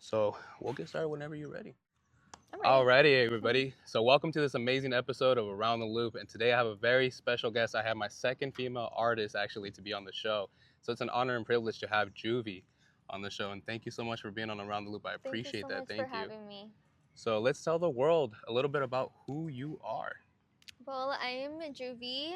So we'll get started whenever you're ready. I'm ready. Alrighty, everybody. So welcome to this amazing episode of Around the Loop. And today I have a very special guest. I have my second female artist actually to be on the show. So it's an honor and privilege to have Juvi on the show. And thank you so much for being on Around the Loop. I Thank you appreciate so that. much for Thank you. having me. So let's tell the world a little bit about who you are. Well, I'm Juvi.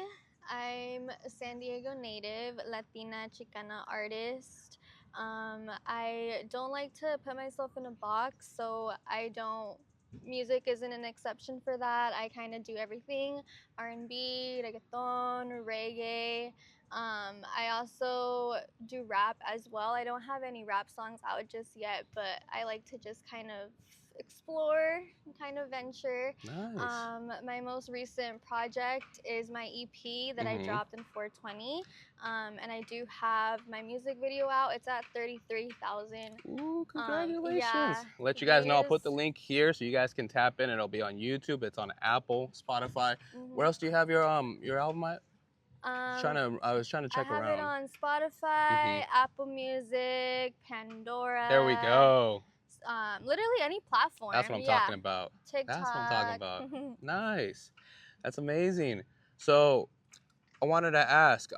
I'm a San Diego native, Latina Chicana artist. I don't like to put myself in a box, so I don't. Music isn't an exception for that. I kind of do everything: R&B, reggaeton, reggae. I also do rap as well. I don't have any rap songs out just yet, but I like to just kind of explore and kind of venture. Nice. My most recent project is my EP that I dropped in 420. And I do have my music video out. It's at 33,000. Ooh, congratulations. Yeah, I'll let you guys know. I'll put the views. link here so you guys can tap in. It'll be on YouTube. It's on Apple, Spotify. Where else do you have your album at? I was trying to check I have around. it on Spotify, Apple Music, Pandora. There we go. Literally any platform. That's what I'm talking about. TikTok. That's what I'm talking about. Nice. That's amazing. So I wanted to ask,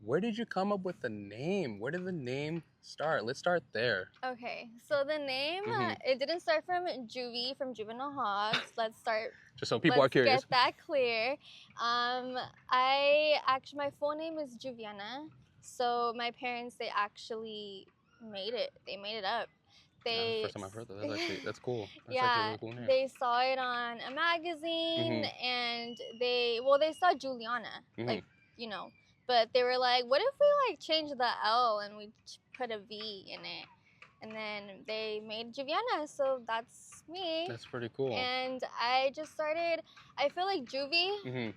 where did you come up with the name? Where did the name start? Let's start there. Okay, so the name, it didn't start from Juvi, from Juvenile Hogs. Let's start. Just so people are curious. Get that clear. My full name is Juviana. So my parents, they actually made it. They made it up. That's the first time I've heard that. That's cool. That's yeah, actually a really cool name. they saw it on a magazine, and they saw Juliana, like, but they were like, what if we change the L and we put a V in it? And then they made Juviana, so that's me. That's pretty cool. And I just started, I feel like Juvi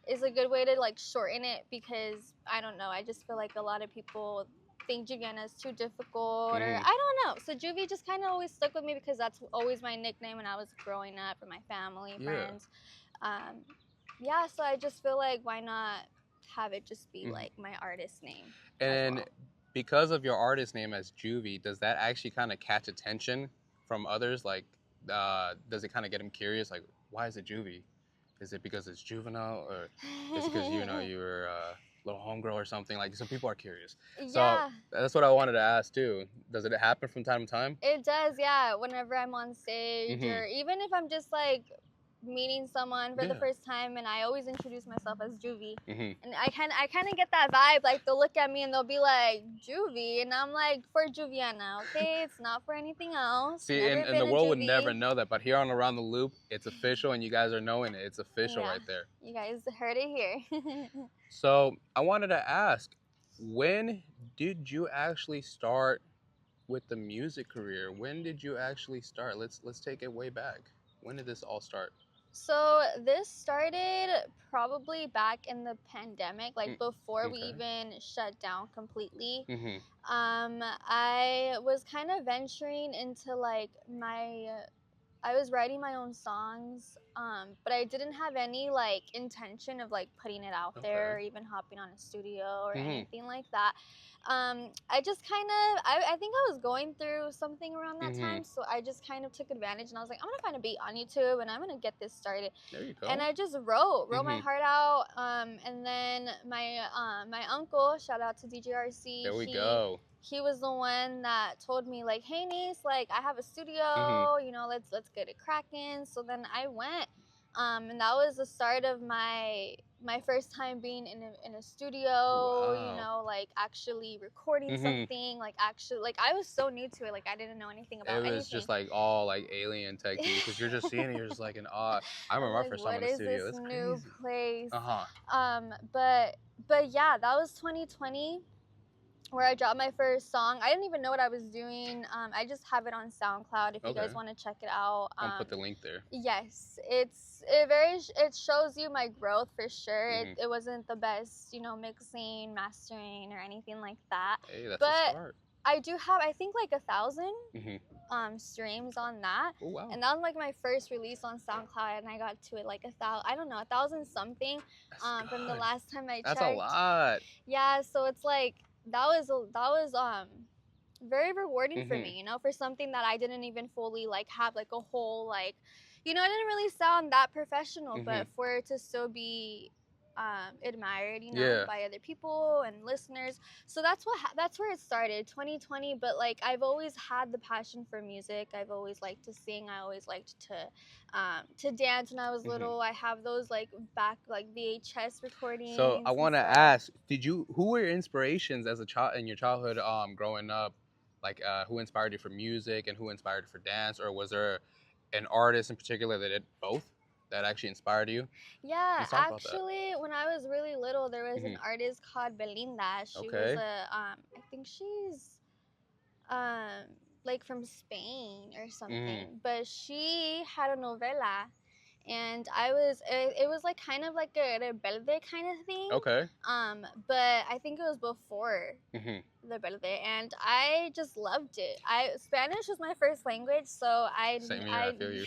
is a good way to shorten it, because I don't know, I just feel like a lot of people think Juviana is too difficult, or I don't know. So Juvi just kind of always stuck with me because that's always my nickname when I was growing up, for my family, friends. So I just feel like, why not have it just be like my artist name? And because of your artist name as Juvi, does that actually kind of catch attention from others? Like, does it kind of get them curious? Like, why is it Juvi? Is it because it's juvenile, or is it because you're a little homegirl or something? Like, some people are curious. So that's what I wanted to ask too. Does it happen from time to time? It does, yeah. Whenever I'm on stage, or even if I'm just meeting someone for the first time, and I always introduce myself as Juvi, and I kind of get that vibe. Like, they'll look at me and they'll be like, Juvi, and I'm like, for Juviana, okay? It's not for anything else. See, and the world would never know that, but here on Around the Loop, it's official, and you guys are knowing it. It's official right there. You guys heard it here. So I wanted to ask, when did you actually start with the music career? When did you actually start? Let's take it way back. When did this all start? So this started probably back in the pandemic, before we even shut down completely. I was kind of venturing into I was writing my own songs, but I didn't have any intention of putting it out there, or even hopping on a studio or anything like that. I just I think I was going through something around that time, so I just kind of took advantage, and I was like, I'm gonna find a beat on YouTube and I'm gonna get this started. There you go. And I just wrote my heart out. And then my uncle, shout out to DJRC. There we go. He was the one that told me, hey niece, I have a studio, let's get it cracking. So then I went, and that was the start of my first time being in a studio. Wow. Actually recording something, I was so new to it, I didn't know anything about anything. It was just all alien tech to you, because you're just seeing it, you're just in awe. I remember my first time in the studio. What is this new place? But yeah, that was 2020. Where I dropped my first song. I didn't even know what I was doing. I just have it on SoundCloud if you guys want to check it out. I'll put the link there. Yes, it shows you my growth for sure. It wasn't the best, mixing, mastering, or anything like that. Hey, that's a start. I do have, I think, 1,000 streams on that. Oh, wow. And that was my first release on SoundCloud, and I got to it 1,000, I don't know, 1,000 something from the last time I checked. That's a lot. Yeah, so it's that was very rewarding for Mhm. me, you know, for something that I didn't even fully like have like a whole like, you know, I didn't really sound that professional, but Mhm. for it to still be admired, you know, Yeah. by other people and listeners. So that's that's where it started, 2020. But like I've always had the passion for music. I've always liked to sing. I always liked to dance when I was Mhm. little. I have those like back like VHS So I recordings and want to stuff. ask, who were your inspirations as a child in your childhood, growing up? Like, who inspired you for music and who inspired you for dance, or was there an artist in particular that did both that actually inspired you? Yeah, Let's talk about that. actually, when I was really little, there was an Mhm. artist called Belinda. She was Okay. I think she's um like from Spain or Mhm. something, but she had a novela, and it was like kind of like a rebelde kind of thing. Okay. But I think it was before Mhm. Rebelde, and I just loved it. I Spanish was my first language, so Same here. I I feel you.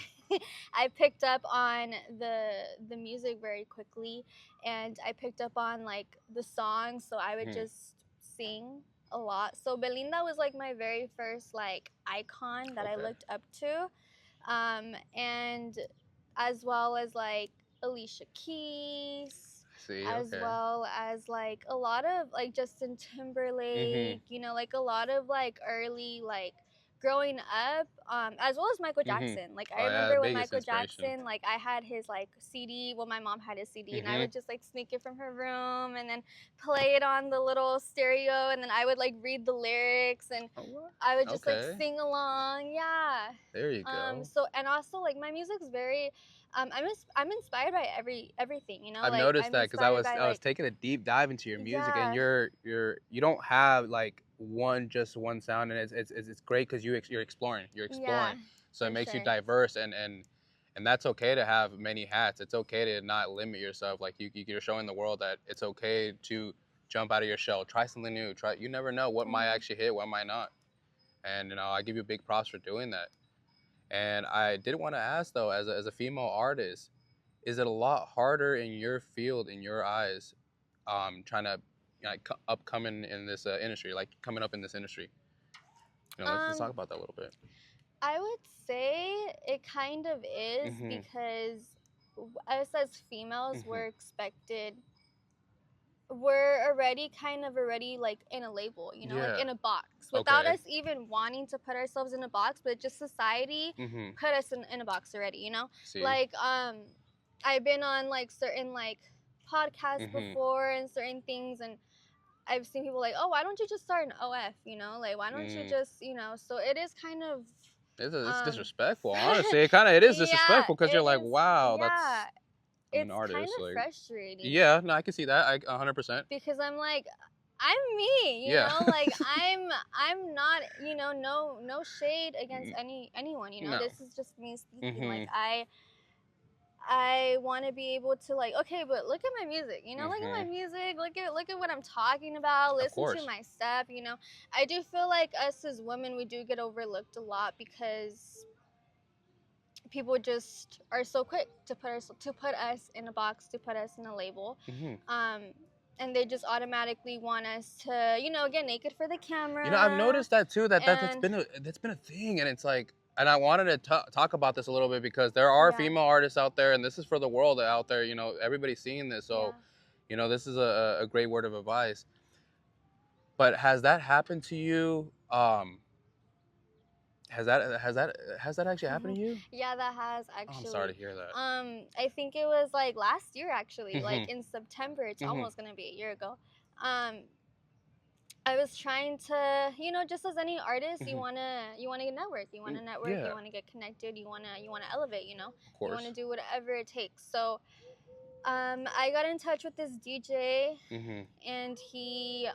I picked up on the music very quickly, and I picked up on like the songs, so I would Mhm. just sing a lot. So Belinda was like my very first like icon that I Okay. looked up to, and as well as like Alicia Keys, See. as Okay. well as like a lot of like Justin Mhm. Timberlake, you know, like a lot of like early like growing up, as well as Michael Mhm. Jackson. Like I Oh yeah, remember when biggest Michael inspiration. Jackson, like I had his like CD, well my mom had his CD, and I Mhm. would just like sneak it from her room and then play it on the little stereo, and then I would like read the lyrics, and Oh, what? I would just like Okay. sing along. Yeah. There you go. So and also like my music's very I'm inspired by everything, you know, I've like noticed I'm that because inspired by I was like taking a deep dive into your music, and yeah, you don't have like just one sound, and it's great because you're yeah, exploring, so it for makes you sure. diverse, and that's okay to have many hats. It's okay to not limit yourself. Like you're showing the world that it's okay to jump out of your shell, try something new. You never know what might Hmm. actually hit, what might not, and I give you big props for doing that. And I did want to ask though, as a female artist, is it a lot harder in your field, in your eyes, trying to upcoming in this industry, like coming up in this industry? Let's talk Um, about that a little bit. I would say it kind of is Mhm. because us as females, Mhm. we're already kind of already like in a label, you know, like Yeah. in a box, without Okay. us even wanting to put ourselves in a box, but just society Mhm. put us in a box already, you know? See. Like I've been on like certain like podcasts Mhm. before and certain things, and I've seen people like, oh, why don't you just start an OF, you know? Like why don't you Mm. just, you know, so it is kind of It's um disrespectful. Honestly, it is yeah, disrespectful because you're it like, is, wow, yeah, I'm an it's kind artist. of Like, frustrating yeah, no, I can see that. 100%. because I'm like, I'm me, you Yeah. know, like I'm not, you know, no shade against anyone, you know. No. This is just me speaking. Like Mhm. I want to be able to like, okay, but look at my music, you know, look at my Mhm. music, look at what I'm talking about, Of listen to course. my stuff, you know. I do feel like us as women, we do get overlooked a lot because people just are so quick to put us in a box, to put us in a label, Mhm. um, and they just automatically want us to, you know, get naked for the I've camera. noticed that too. And That's been a thing, and it's like, and I wanted to talk about this a little bit because there are yeah, female artists out there, and this is for the world out there. Everybody's seeing this, so yeah. this is a great word of advice. But has that happened to you? Has that actually happened to you? Yeah, that has Oh, I'm sorry actually. to hear that. I think it was like last year actually, like Mhm. in September. It's Mhm. almost gonna be a year ago. Um, I was trying to, you know, just as any artist, Mhm. you wanna get network, you Yeah, wanna get connected, you wanna elevate, you know, of you wanna course. do whatever it takes. So, I got in touch with this DJ, Mhm. and he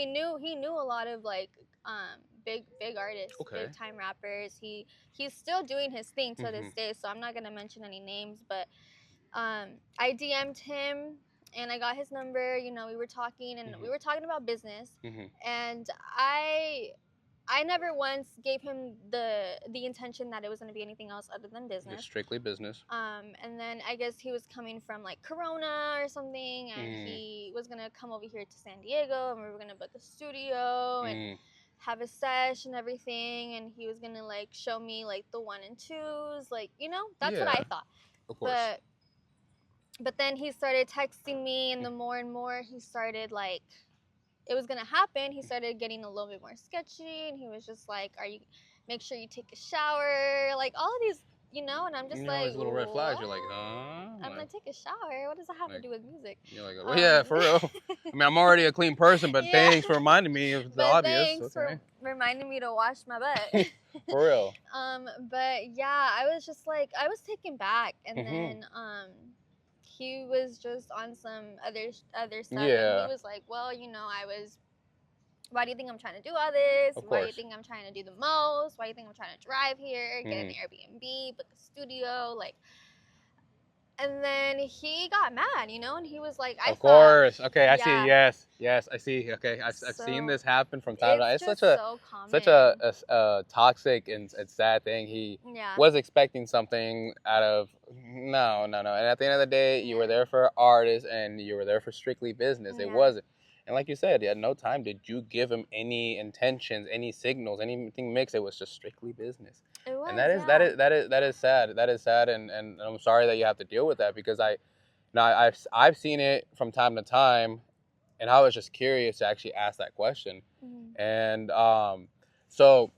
knew a lot of like big artists, big Okay. time rappers. He's still doing his thing to this Mhm. day, so I'm not gonna mention any names, but I DM'd him and I got his number. You know, we were talking and we Mhm. were talking about business, Mhm. and I never once gave him the intention that it was going to be anything else other than Just business. strictly business. And then I guess he was coming from like Corona or something, and Mm. he was gonna come over here to San Diego, and we were gonna book a studio and Mm. have a sesh and everything, and he was gonna like show me like the 1 and 2s, like, you know, that's what Yeah, I thought. of course. But then he started texting me, and the more and more he started like it was gonna happen, he started getting a little bit more sketchy, and he was just like, "Are you? Make sure you take a shower." Like all of these, you know, and I'm just You know, like, these little red flags. "What? You're like, huh? I'm gonna Like, take a shower. What does that have to like do with music?" you're like, well, yeah, for real. I mean, I'm already a clean person, but Yeah. thanks for reminding me of the But obvious. thanks Okay. for reminding me to wash my butt. For real. But yeah, I was just like, I was taken back, and Mhm. then he was just on some other stuff, and he Yeah. was like, "Well, you know, I was. Why do you think I'm trying to do all this? Of Why do you course. think I'm trying to do the most? Why do you think I'm trying to drive here, get an Mhm. Airbnb, book a studio, like?" And then he got mad, you know, and he was like, "I Of thought, course. Okay, I see. yeah." Yes. Yes, I see. Okay, I've seen So this happen from time to time. it's It's just such a so such common. a toxic and sad thing. He Yeah. was expecting something out of no, no, no. And at the end of the day, you were Yeah. there for artists and you were there for strictly business. It Yeah. wasn't. And like you said, at no time did you give him any intentions, any signals, anything mixed. It was just strictly business. It And was, that is that yeah. is that is that is sad. That is sad, and I'm sorry that you have to deal with that because I've seen it from time to time, and I was just curious to actually ask that question. Mhm. And so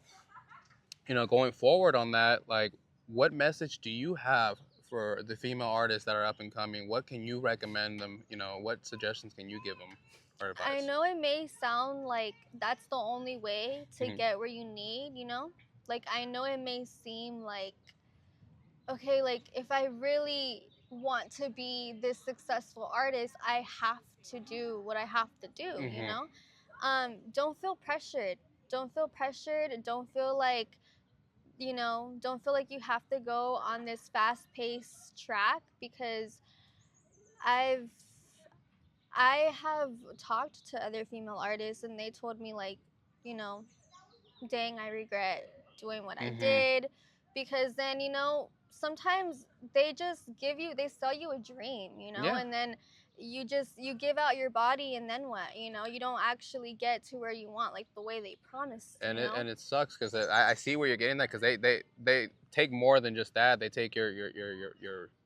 going forward on that, like, what message do you have for the female artists that are up and coming? What can you recommend them? What suggestions can you give them or I advice? know it may sound like that's the only way to Mhm. get where you need, you know? Like, I know it may seem like, okay, like, if I really want to be this successful artist, I have to do what I have to do, you Mhm. know? Don't feel pressured. Don't feel pressured. Don't feel like, don't feel like you have to go on this fast paced track, because I've I have talked to other female artists, and they told me like, you know, dang, I regret doing what I Mhm. did, because then, sometimes they sell you a dream, Yeah. and then you give out your body, and then what? You don't actually get to where you want, like the way they promised, And it sucks because I see where you're getting that because they take more than just that. They take your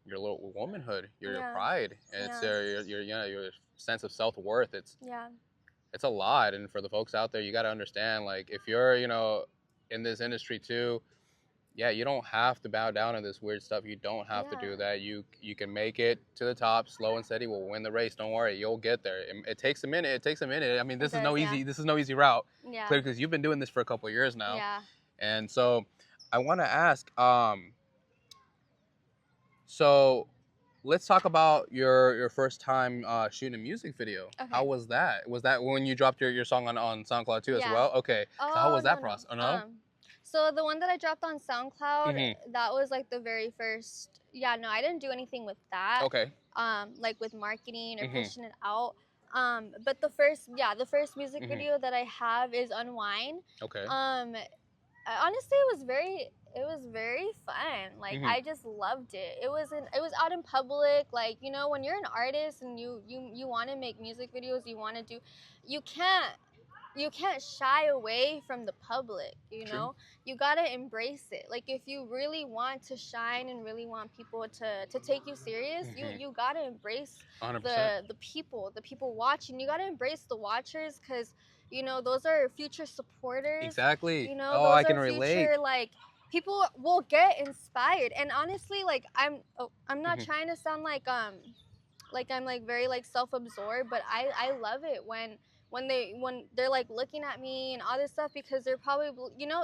little womanhood, your Yeah. pride, and it's Yeah. your sense of self-worth. Yeah. It's a lot, and for the folks out there, you got to understand, like, if you're in this industry too, yeah, you don't have to bow down to this weird stuff. You don't have to do Yeah. that. You can make it to the top, slow and steady. We'll win the race. Don't worry, you'll get there. It takes a minute. It takes a minute. I mean, It does, yeah. this is no easy route, Yeah. clearly, because you've been doing this for a couple of years now. Yeah. And so I want to ask, so let's talk about your first time shooting a music video. Okay. How was that? Was that when you dropped your song on SoundCloud too as Yeah. well? Okay. So how Oh, was no, that no. process? Oh no? So the one that I dropped on SoundCloud, Mm-hmm. that was like the very first. Yeah, no, I didn't do anything with that. Okay. Like with marketing or Mm-hmm. pushing it out. But the first music Mm-hmm. video that I have is Unwind. Okay. Honestly, it was very fun. Like, Mm-hmm. I just loved it. It was out in public. Like, when you're an artist and you want to make music videos, you can't shy away from the public. True. You gotta embrace it. Like, if you really want to shine and really want people to take you serious, Mm-hmm. you gotta embrace 100%. the people watching. You gotta embrace the watchers, because those are future supporters. Exactly. Oh, I Those can are relate. future, like, people will get inspired. And honestly, like, I'm not Mm-hmm. trying to sound like I'm like very like self-absorbed, but I love it when they're like looking at me and all this stuff, because they're probably,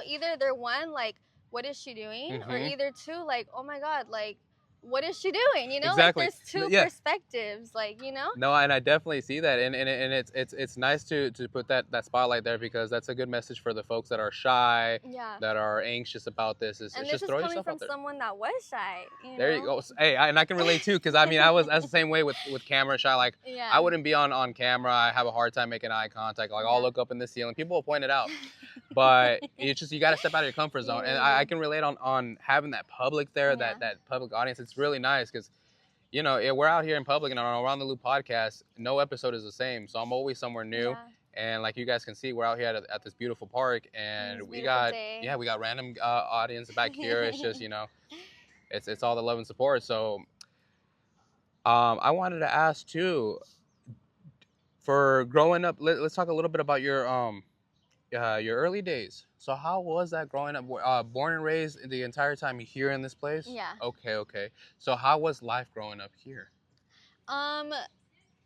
either they're, one, like, what is she doing, or Mm-hmm. either two, like, oh my god, like, what is she doing, like, Exactly. there's two Yeah. perspectives, like. No, and I definitely see that, and it's nice to put that spotlight there because that's a good message for the folks that are shy, Yeah. that are anxious about this. It's And this just is throw coming yourself from out there. someone that was shy, There you go. Hey, and I can relate too, because I mean, that's the same way with camera shy. Like, Yeah. I wouldn't be on camera. I have a hard time making eye contact. Like, I'll Yeah. look up in the ceiling. People will point it out, but it's just you got to step out of your comfort zone. You And really I do. can relate on having that public there, Yeah. that public audience. It's really nice because we're out here in public and on Around the Loop podcast. No episode is the same, so I'm always somewhere new. Yeah. And like you guys can see, we're out here at this beautiful park, and It's a we beautiful got day. we got random audience back here. It's just it's all the love and support. So I wanted to ask too, for growing up. Let's talk a little bit about your early days. So how was that growing up? Born and raised the entire time here in this place? Yeah. Okay, okay. So how was life growing up here? Um,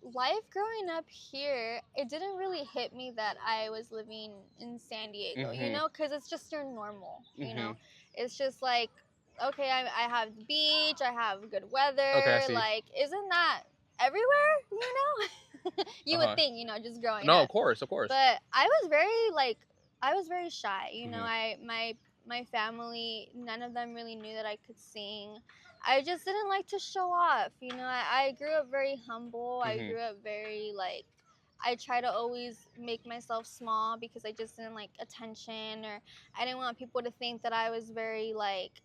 Life growing up here, it didn't really hit me that I was living in San Diego, you Mhm. know, because it's just your normal, you know. Mhm. It's just like, okay, I have the beach, I have good Okay, I weather. see. Like, isn't that everywhere, you know? You would Uh-huh. think, you know, just growing No, up. of course, of course. But I was very shy, you know. Mhm. My family, none of them really knew that I could sing. I just didn't like to show off, you know. I grew up very humble. I Mhm. grew up very like, I try to always make myself small because I just didn't like attention, or I didn't want people to think that I was very like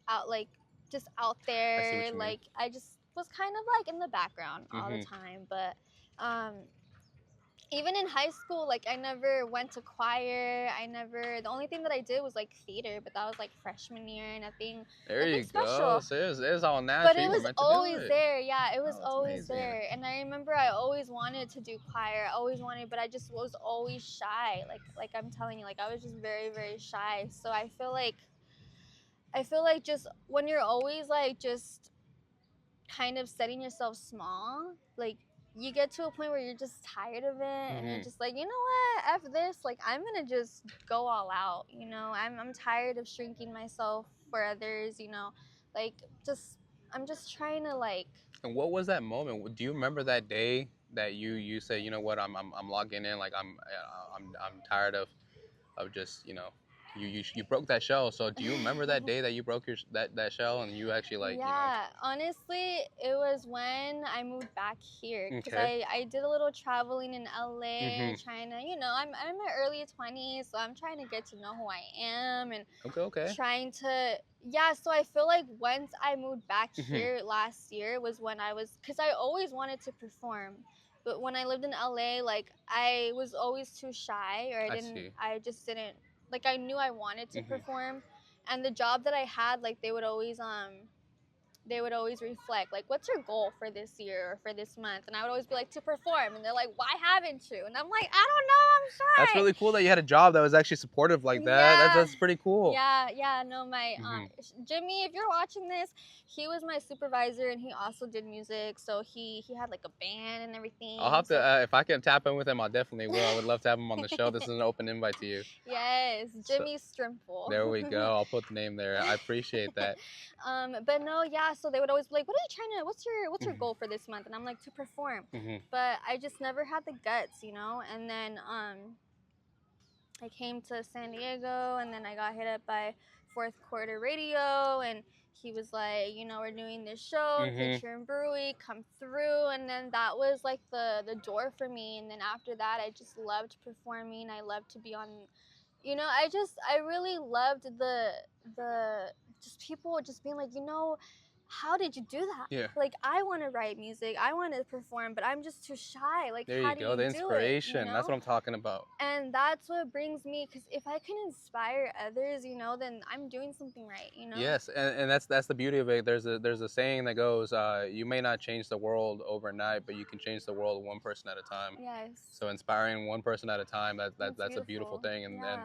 just out I see what there. you mean. Like, I just was kind of like in the background all the Mhm. time. But um even in high school, like, I never went to choir. The only thing that I did was like theater, but that was like freshman year. There Nothing you go. special. So it's all But natural. it You were was meant to do always it. there. Yeah, it was Oh, that's always amazing. there. And I remember I always wanted to do choir. I always wanted, but I just was always shy. Like I'm telling you, like, I was just very, very shy. So I feel like just when you're always like just kind of setting yourself small, like, you get to a point where you're just tired of it, and you're Mhm. just like, you know what, F this, like, I'm gonna just go all out, you know. I'm tired of shrinking myself for others, you know. Like, just I'm just trying to like, And what was that moment? Do you remember that day that you said, you know what, I'm logging in, like I'm tired of just you broke that shell. So do you remember that day that you broke that shell and you actually yeah, honestly, it was when I moved back here, because Okay. I did a little traveling in LA, Mhm. trying to, you know, I'm in my early 20s, so I'm trying to get to know who I am, and Okay, okay. trying to, yeah. So I feel like once I moved back Mhm. here last year was when because I always wanted to perform, but when I lived in LA, like, I was always too shy, or I see. I just didn't, like, I knew I wanted to Mhm. perform, and the job that I had, like, they would always reflect, like, what's your goal for this year or for this month? And I would always be like, to perform. And they're like, why haven't you? And I'm like, I don't know, That's I'm shy. really cool that you had a job that was actually supportive like that. Yeah, That's pretty cool. yeah. No, my Mhm. Jimmy, if you're watching this, he was my supervisor, and he also did music. So he had like a band and I'll everything. have to So if I can tap in with him, I definitely will. I would love to have him on the show. This is an open invite to you. yes, So Jimmy Strimple. there we go. I'll put the name there. I appreciate that. But no, yeah. So they would always be like, "What are you trying to? What's your Mhm. goal for this month?" And I'm like, "To perform." Mhm. But I just never had the guts, you know. And then I came to San Diego, and then I got hit up by Fourth Quarter Radio, and he was like, you know, we're doing this show, Mhm. Creature and Brewery, come through. And then that was like the door for me. And then after that, I just loved performing. I loved to be on, you know, I really loved the just people just being like, you know, how did you do that? Yeah. Like, I want to write music, I want to perform, but I'm just too shy. Like, There how you do go. you The do it, you inspiration. That's know? what I'm talking about. And that's what brings me, because if I can inspire others, you know, then I'm doing something right, you know? Yes, and that's the beauty of it. There's a saying that goes, you may not change the world overnight, but you can change the world one person at a time. Yes. So inspiring one person at a time, that's a beautiful beautiful. thing, Yeah.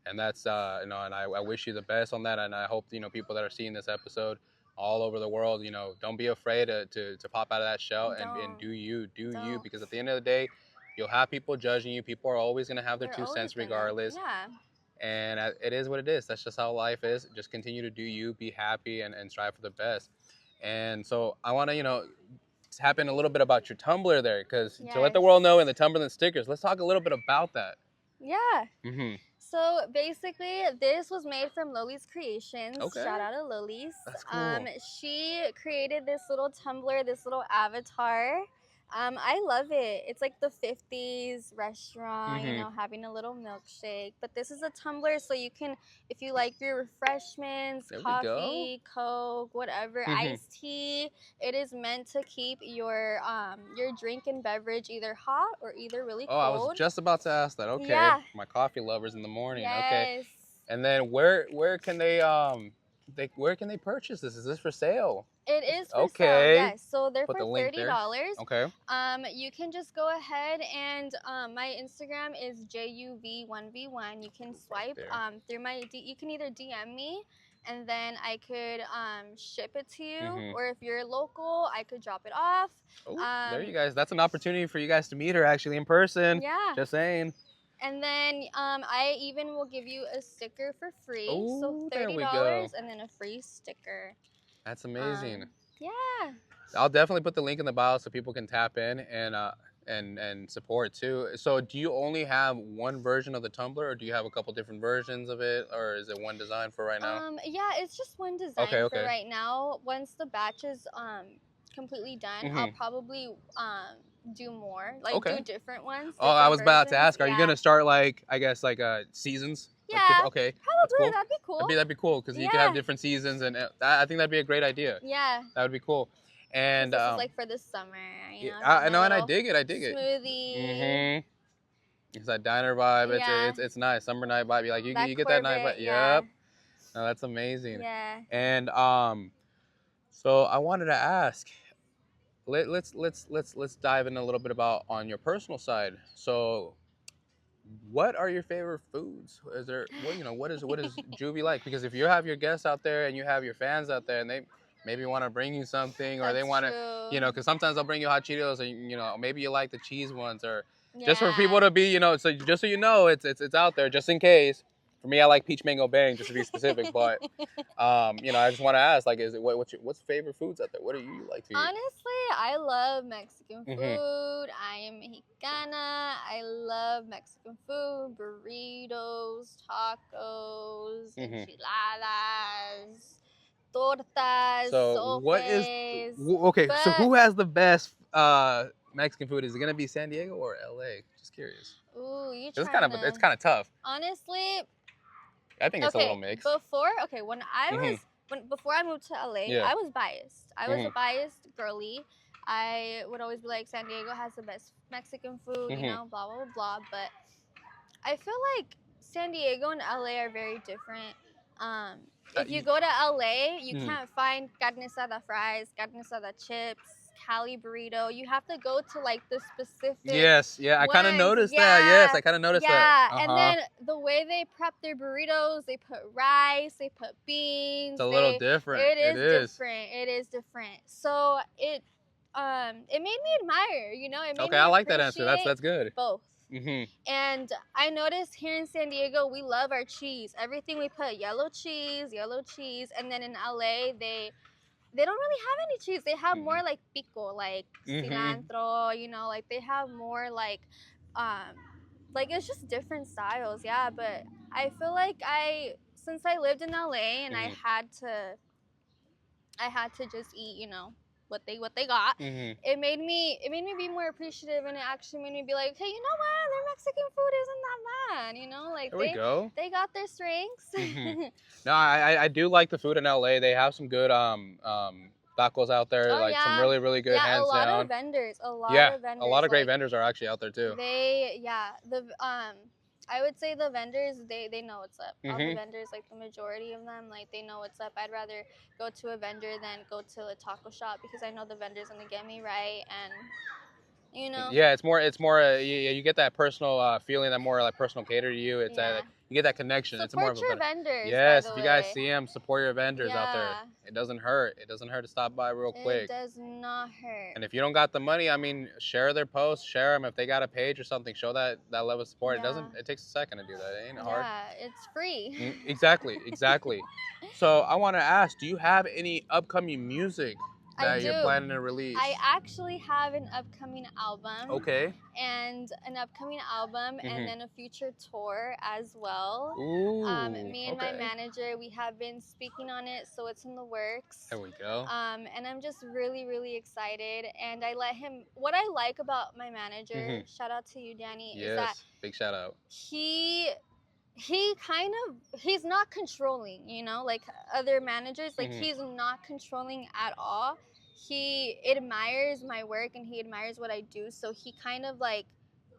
and that's and I wish you the best on that, and I hope people that are seeing this episode all over the world, don't be afraid to pop out of that shell and Don't. do you, Don't. because at the end of the day, you'll have people judging you. People are always gonna have their They're two always cents gonna. regardless, Yeah. and it is what it is. That's just how life is. Just continue to do you, be happy, and strive for the best. And so I want to tap in a little bit about your Tumblr there, because to let Yes. the world know, and the Tumblr and stickers, let's talk a little bit about that. Yeah. Mm-hmm. So basically, this was made from Loli's Creations. Okay. Shout out to Loli's. That's cool. She created this little Tumblr, this little avatar. I love it. It's like the 50s restaurant, you Hmm. know, having a little milkshake. But this is a tumbler, so you can, if you like your refreshments, There we go. coffee, Coke, whatever, Hmm. iced tea, it is meant to keep your drink and beverage either hot or either really Oh, I was cold. just about to ask that. Okay, Yeah. my coffee lovers in the morning. Okay, Yes. and then where can where can they purchase this? Is this for sale? It is for sale, Okay, yes. So they're put for the link there. $30. Okay. You can just go ahead and my Instagram is juv1v1. You can Right swipe there. through you can either DM me and then I could ship it to you, Hmm. or if you're local, I could drop it off. Oh, there Um, you guys. That's an opportunity for you guys to meet her actually in person. yeah. Just saying. And then I even will give you a sticker for free. So Oh, there we go. $30 and then a free sticker. That's amazing. Yeah. I'll definitely put the link in the bio so people can tap in and support too. So, do you only have one version of the tumbler, or do you have a couple different versions of it, or is it one design for right now? Yeah, it's just one design Okay, for okay. right now. Once the batch is completely done, I'll Hmm. probably do more, like do Okay. different ones, Oh, I different was about to versions. ask, are you Yeah. gonna start like I guess like seasons? Like Yeah, okay, that's probably cool. that'd be cool. That'd be cool because you could have Yeah. different seasons, and I think that'd be a great idea. Yeah. That would be cool. 'Cause And this is like for the summer, you yeah, know, have I my know, and I little dig it. I dig it. smoothie. Mhm. It's that diner vibe. Yeah. It's nice summer night vibe. That You get that night vibe. Corvette, yeah. Yep. No, that's amazing. Yeah. And so I wanted to ask. Let's dive in a little bit about on your personal side. So, what are your favorite foods? Is there what is Juvie like? Because if you have your guests out there and you have your fans out there and they maybe want to bring you something, or they That's want to, true. because sometimes they'll bring you hot Cheetos, or maybe you like the cheese ones, or just for Yeah. people to be, so just so you know, it's out there just in case. For me, I like peach mango bang, just to be specific. But I just want to ask, like, is it what's favorite foods out there? What do you like to eat? Honestly, I love Mexican food. Hmm. I am Chicana. I love Mexican food, burritos, tacos, Hmm. enchiladas, tortas, So what is sopes. okay? So But who has the best Mexican food? Is it gonna be San Diego or LA? Just curious. ooh, you It's trying it's to? kind of tough. Honestly, I think it's a little okay. mix. When I Hmm. was before I moved to LA, Yeah. I was biased. I was a Hmm. biased girly. I would always be like, San Diego has the best Mexican food, you Hmm. know, blah blah blah blah. But I feel like San Diego and LA are very different. If you go to LA, you Mhm. can't find carne asada fries, carne asada chips, Cali burrito. You have to go to like the specific Yes. Yeah. I kind of ones. noticed that. Yes, Yeah. I kind of noticed Yeah, that. and then the way they prep their burritos, they put rice, they put beans. It's a little different. It It is is. different. It is different. So it made me admire. You know, it made Okay, me I like that answer. appreciate That's good. both. Hmm. And I noticed here in San Diego, we love our cheese. Everything we put yellow cheese, and then in LA they don't really have any cheese. They have more like pico, like cilantro, you know, like they have more like it's just different styles, yeah. But I feel like since I lived in LA and I had to just eat, you know, what they got. Hmm. It made me be more appreciative, and it actually made me be like, hey, you know what? Their Mexican food isn't that bad, you know, like There we go. they got their strengths. Hmm. No, I do like the food in LA. They have some good tacos out there, Oh like some yeah, really really good, yeah, a hands lot down. of vendors, A lot of great like vendors are actually out there too. I would say the vendors they know what's up. All the Hmm. vendors, like the majority of them, like they know what's up. I'd rather go to a vendor than go to a taco shop because I know the vendor's gonna get me right, and you know. Yeah, it's more you get that personal feeling, that more like personal cater to you. It's Yeah. you get that connection. It's more Support of a your better. vendors, Yes, by if the you guys way. see them, support your vendors out there. Yeah. It doesn't hurt. It doesn't hurt to stop by real quick. It does not hurt. And if you don't got the money, I mean, share their posts, share them. If they got a page or something, show that level of support. Yeah. It doesn't. It takes a second to do that. It ain't hard. Yeah, it's free. Exactly. So I want to ask, do you have any upcoming music that you're planning to release? I actually have an upcoming album. Okay. And an upcoming album, and then a future tour as well. Ooh, Me and my manager, we have been speaking on it, so it's in the works. There we go. And I'm just really, really excited. And I let him. What I like about my manager, shout out to you, Danny, is that big shout out. He's not controlling, you know, like other managers. Like he's not controlling at all. He admires my work and he admires what I do, so he kind of like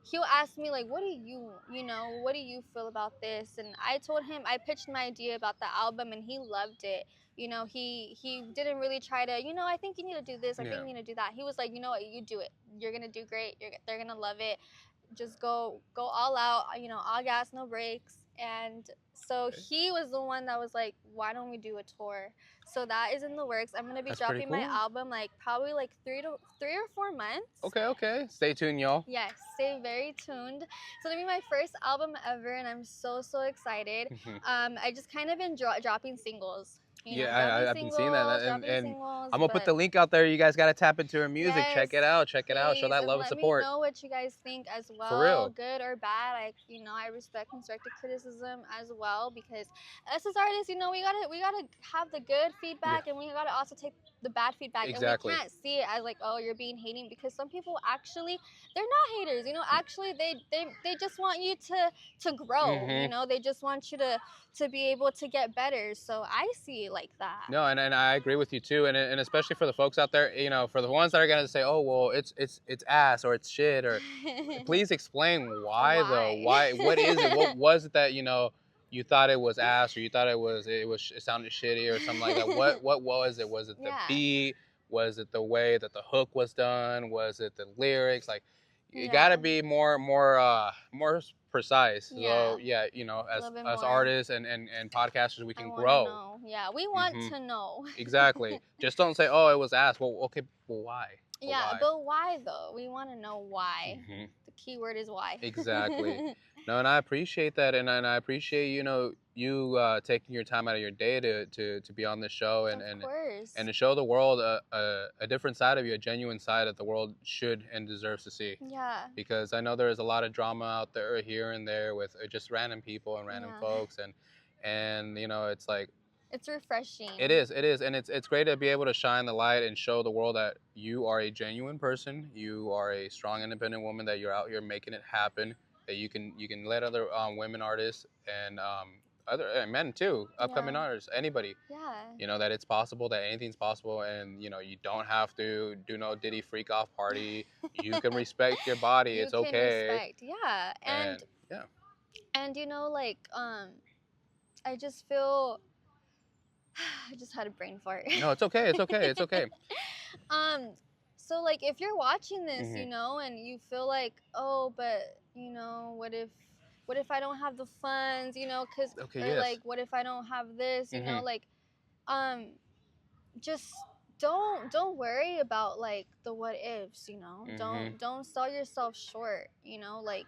he'll ask me like, what do you feel about this? And I told him, I pitched my idea about the album and he loved it. You know, he didn't really try to, I think you need to do this, I think you need to do that. He was like, you know what, you do it, you're gonna do great, they're gonna love it, just go all out, all gas, no brakes. And so he was the one that was like, why don't we do a tour? So that is in the works. I'm gonna be dropping my album like probably like 3 or 4 months. Okay. Stay tuned, y'all. Yes, stay very tuned. So it'll be my first album ever, and I'm so excited. I just kind of been dropping singles. I've been seeing that, and I'm gonna put the link out there. You guys gotta tap into her music. Yes, check it out. Show that love and support. Let me know what you guys think as well. For real, good or bad. I respect constructive criticism as well, because us as artists, we gotta have the good feedback, and we gotta also take the bad feedback. Exactly. And we can't see it as like, oh, you're being hating, because some people actually, they're not haters. Actually they just want you to grow. They just want you to be able to get better. So I see it like that. No, and I agree with you too, and especially for the folks out there, for the ones that are gonna say, oh well, it's ass or it's shit, or please explain why though. What is it? What was it that you thought it was ass, or you thought it sounded shitty or something like that? What was it? Was it the beat? Was it the way that the hook was done? Was it the lyrics? Like, you gotta be more precise. So as artists and podcasters, we can grow. We want to know. Exactly. Just don't say, oh, it was ass. Well, okay, well, why? But why though? We want to know why. The key word is why. Exactly. No, and I appreciate that, and I appreciate you taking your time out of your day to be on this show, and to show the world a different side of you, a genuine side that the world should and deserves to see. Yeah. Because I know there is a lot of drama out there here and there with just random people and random folks, and it's like, it's refreshing. It is, and it's great to be able to shine the light and show the world that you are a genuine person, you are a strong, independent woman, that you're out here making it happen, that you can let other women artists and other men too, upcoming artists, anybody, that it's possible, that anything's possible, and you don't have to do no Diddy freak off party. You can respect your body. It's okay. And I just feel. I just had a brain fart. No, it's okay. It's okay. So like, if you're watching this, and you feel like, oh, but what if I don't have the funds, because like, what if I don't have this, like, just don't worry about like the what ifs, don't sell yourself short, like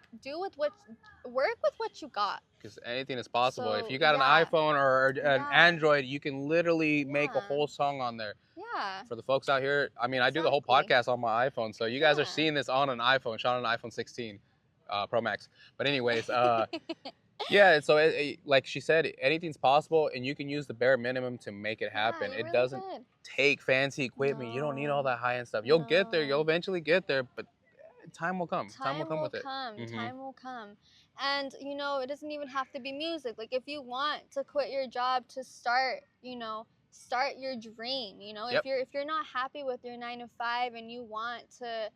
work with what you got. Because anything is possible. So, if you got an iPhone or an Android, you can literally make a whole song on there. For the folks out here, I mean, I do the whole podcast on my iPhone, so you guys are seeing this on an iPhone, shot on an iPhone 16 Pro Max. But anyways, so like she said, anything's possible, and you can use the bare minimum to make it happen. It really doesn't take fancy equipment. You don't need all that high-end stuff. You'll get there. You'll eventually get there, but time will come. Time will come with it. Time will come. And it doesn't even have to be music. Like, if you want to quit your job to start your dream, if you're not happy with your 9 to 5 and you want to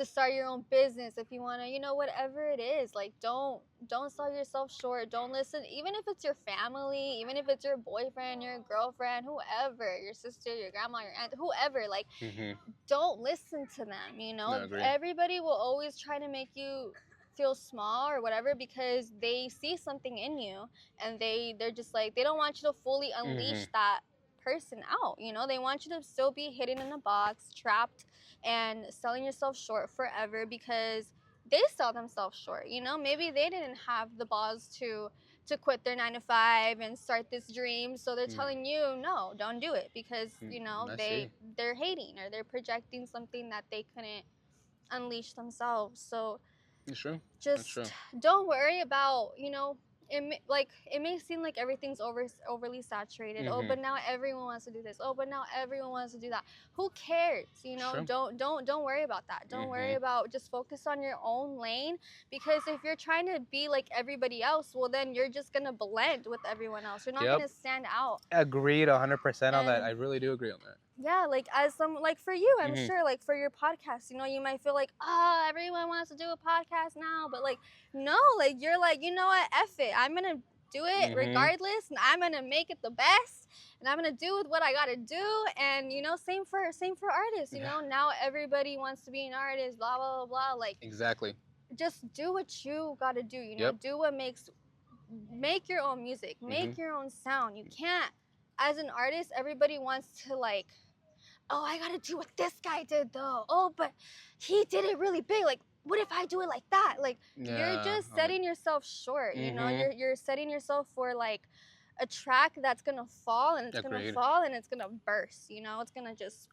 start your own business, if you want to, whatever it is, like, don't sell yourself short. Don't listen, even if it's your family, even if it's your boyfriend, your girlfriend, whoever, your sister, your grandma, your aunt, whoever, like, don't listen to them. No, everybody will always try to make you feel small or whatever, because they see something in you, and they're just like, they don't want you to fully unleash that person out. They want you to still be hidden in a box, trapped, and selling yourself short forever, because they sell themselves short. Maybe they didn't have the balls to to quit their 9 to 5 and start this dream. So they're telling you, no, don't do it, because you know they're hating, or they're projecting something that they couldn't unleash themselves. So It's true. just don't worry about, you know, it may seem like everything's overly saturated. Oh, but now everyone wants to do this. Oh, but now everyone wants to do that. Who cares? You know, don't worry about that. Don't worry about, just focus on your own lane, because if you're trying to be like everybody else, well, then you're just gonna blend with everyone else. You're not gonna stand out. Agreed 100% on that. I really do agree on that. Yeah, like as some, like for you, I'm sure, like for your podcast, you know, you might feel like, oh, everyone wants to do a podcast now, but like, no, like you're like, you know what, F it, I'm gonna do it regardless, and I'm gonna make it the best, and I'm gonna do with what I gotta do. And you know, same for artists, you know, now everybody wants to be an artist, blah blah blah, like exactly, just do what you gotta do, you know, do what make your own music, make your own sound. You can't, as an artist, everybody wants to like, oh, I gotta do what this guy did though. Oh, but he did it really big. Like, what if I do it like that? Like, you're just setting yourself short. You know, you're setting yourself for like a track that's gonna fall, and it's gonna fall, and it's gonna burst. You know, it's gonna just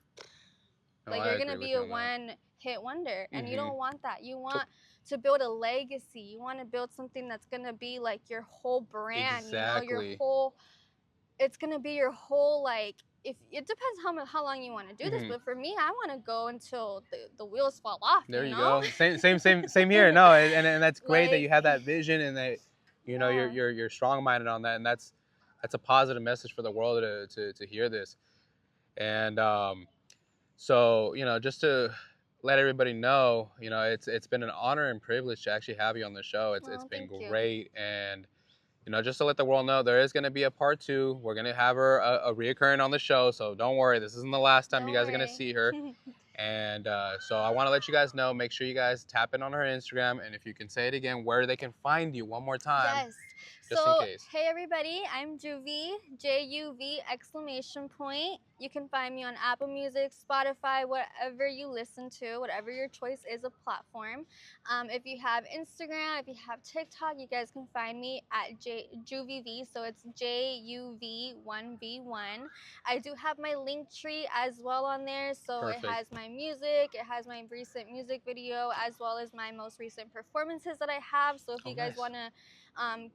like, you're gonna be a one-hit wonder, and you don't want that. You want to build a legacy. You want to build something that's gonna be like your whole brand. You know, your whole. It's gonna be your whole, like, if it depends how long you want to do this, but for me, I want to go until the wheels fall off. There you go. Same here. No, and that's great, like, that you have that vision, and that you know you're strong minded on that, and that's a positive message for the world to hear this. And so, you know, just to let everybody know, you know, it's been an honor and privilege to actually have you on the show. It's been great. And you know, just to let the world know, there is going to be a part 2. We're going to have her a reoccurring on the show, so don't worry. This isn't the last time you guys are going to see her. And so I want to let you guys know, make sure you guys tap in on her Instagram, and if you can say it again, where they can find you one more time. Yes. Just so, in case. Hey everybody, I'm Juvi, Juv! You can find me on Apple Music, Spotify, whatever you listen to, whatever your choice is of platform. If you have Instagram, if you have TikTok, you guys can find me at Juvi, so it's JUV1V1. I do have my link tree as well on there, so it has my music, it has my recent music video, as well as my most recent performances that I have. So if you guys want to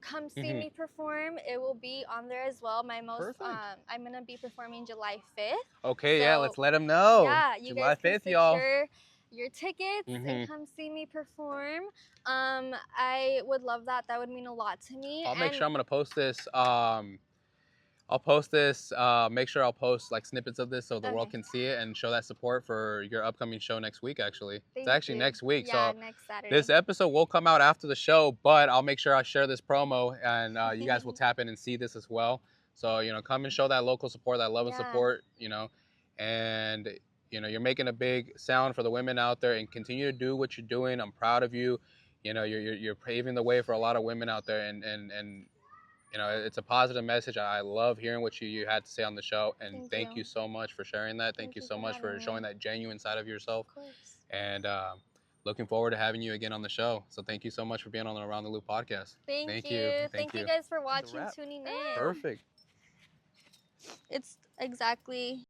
come see me perform, it will be on there as well. My most I'm gonna be performing July 5th. Okay, so, yeah, let's let them know. Yeah, you July guys can 5th, y'all. Your tickets and come see me perform. I would love that. That would mean a lot to me. I'll make sure I'm gonna post this. I'll post this. Make sure I'll post like snippets of this so the world can see it and show that support for your upcoming show next week. Actually, it's actually next week. Yeah, so next Saturday. This episode will come out after the show, but I'll make sure I share this promo, and you guys will tap in and see this as well. So you know, come and show that local support, that love and support. You know, and you know, you're making a big sound for the women out there, and continue to do what you're doing. I'm proud of you. You know, you're paving the way for a lot of women out there, and you know, it's a positive message. I love hearing what you had to say on the show, and thank you so much for sharing that. Thank you so much for showing that genuine side of yourself. Of course. And looking forward to having you again on the show. So thank you so much for being on the Around the Loop podcast. Thank you. Thank you guys for watching, tuning in. Perfect. It's exactly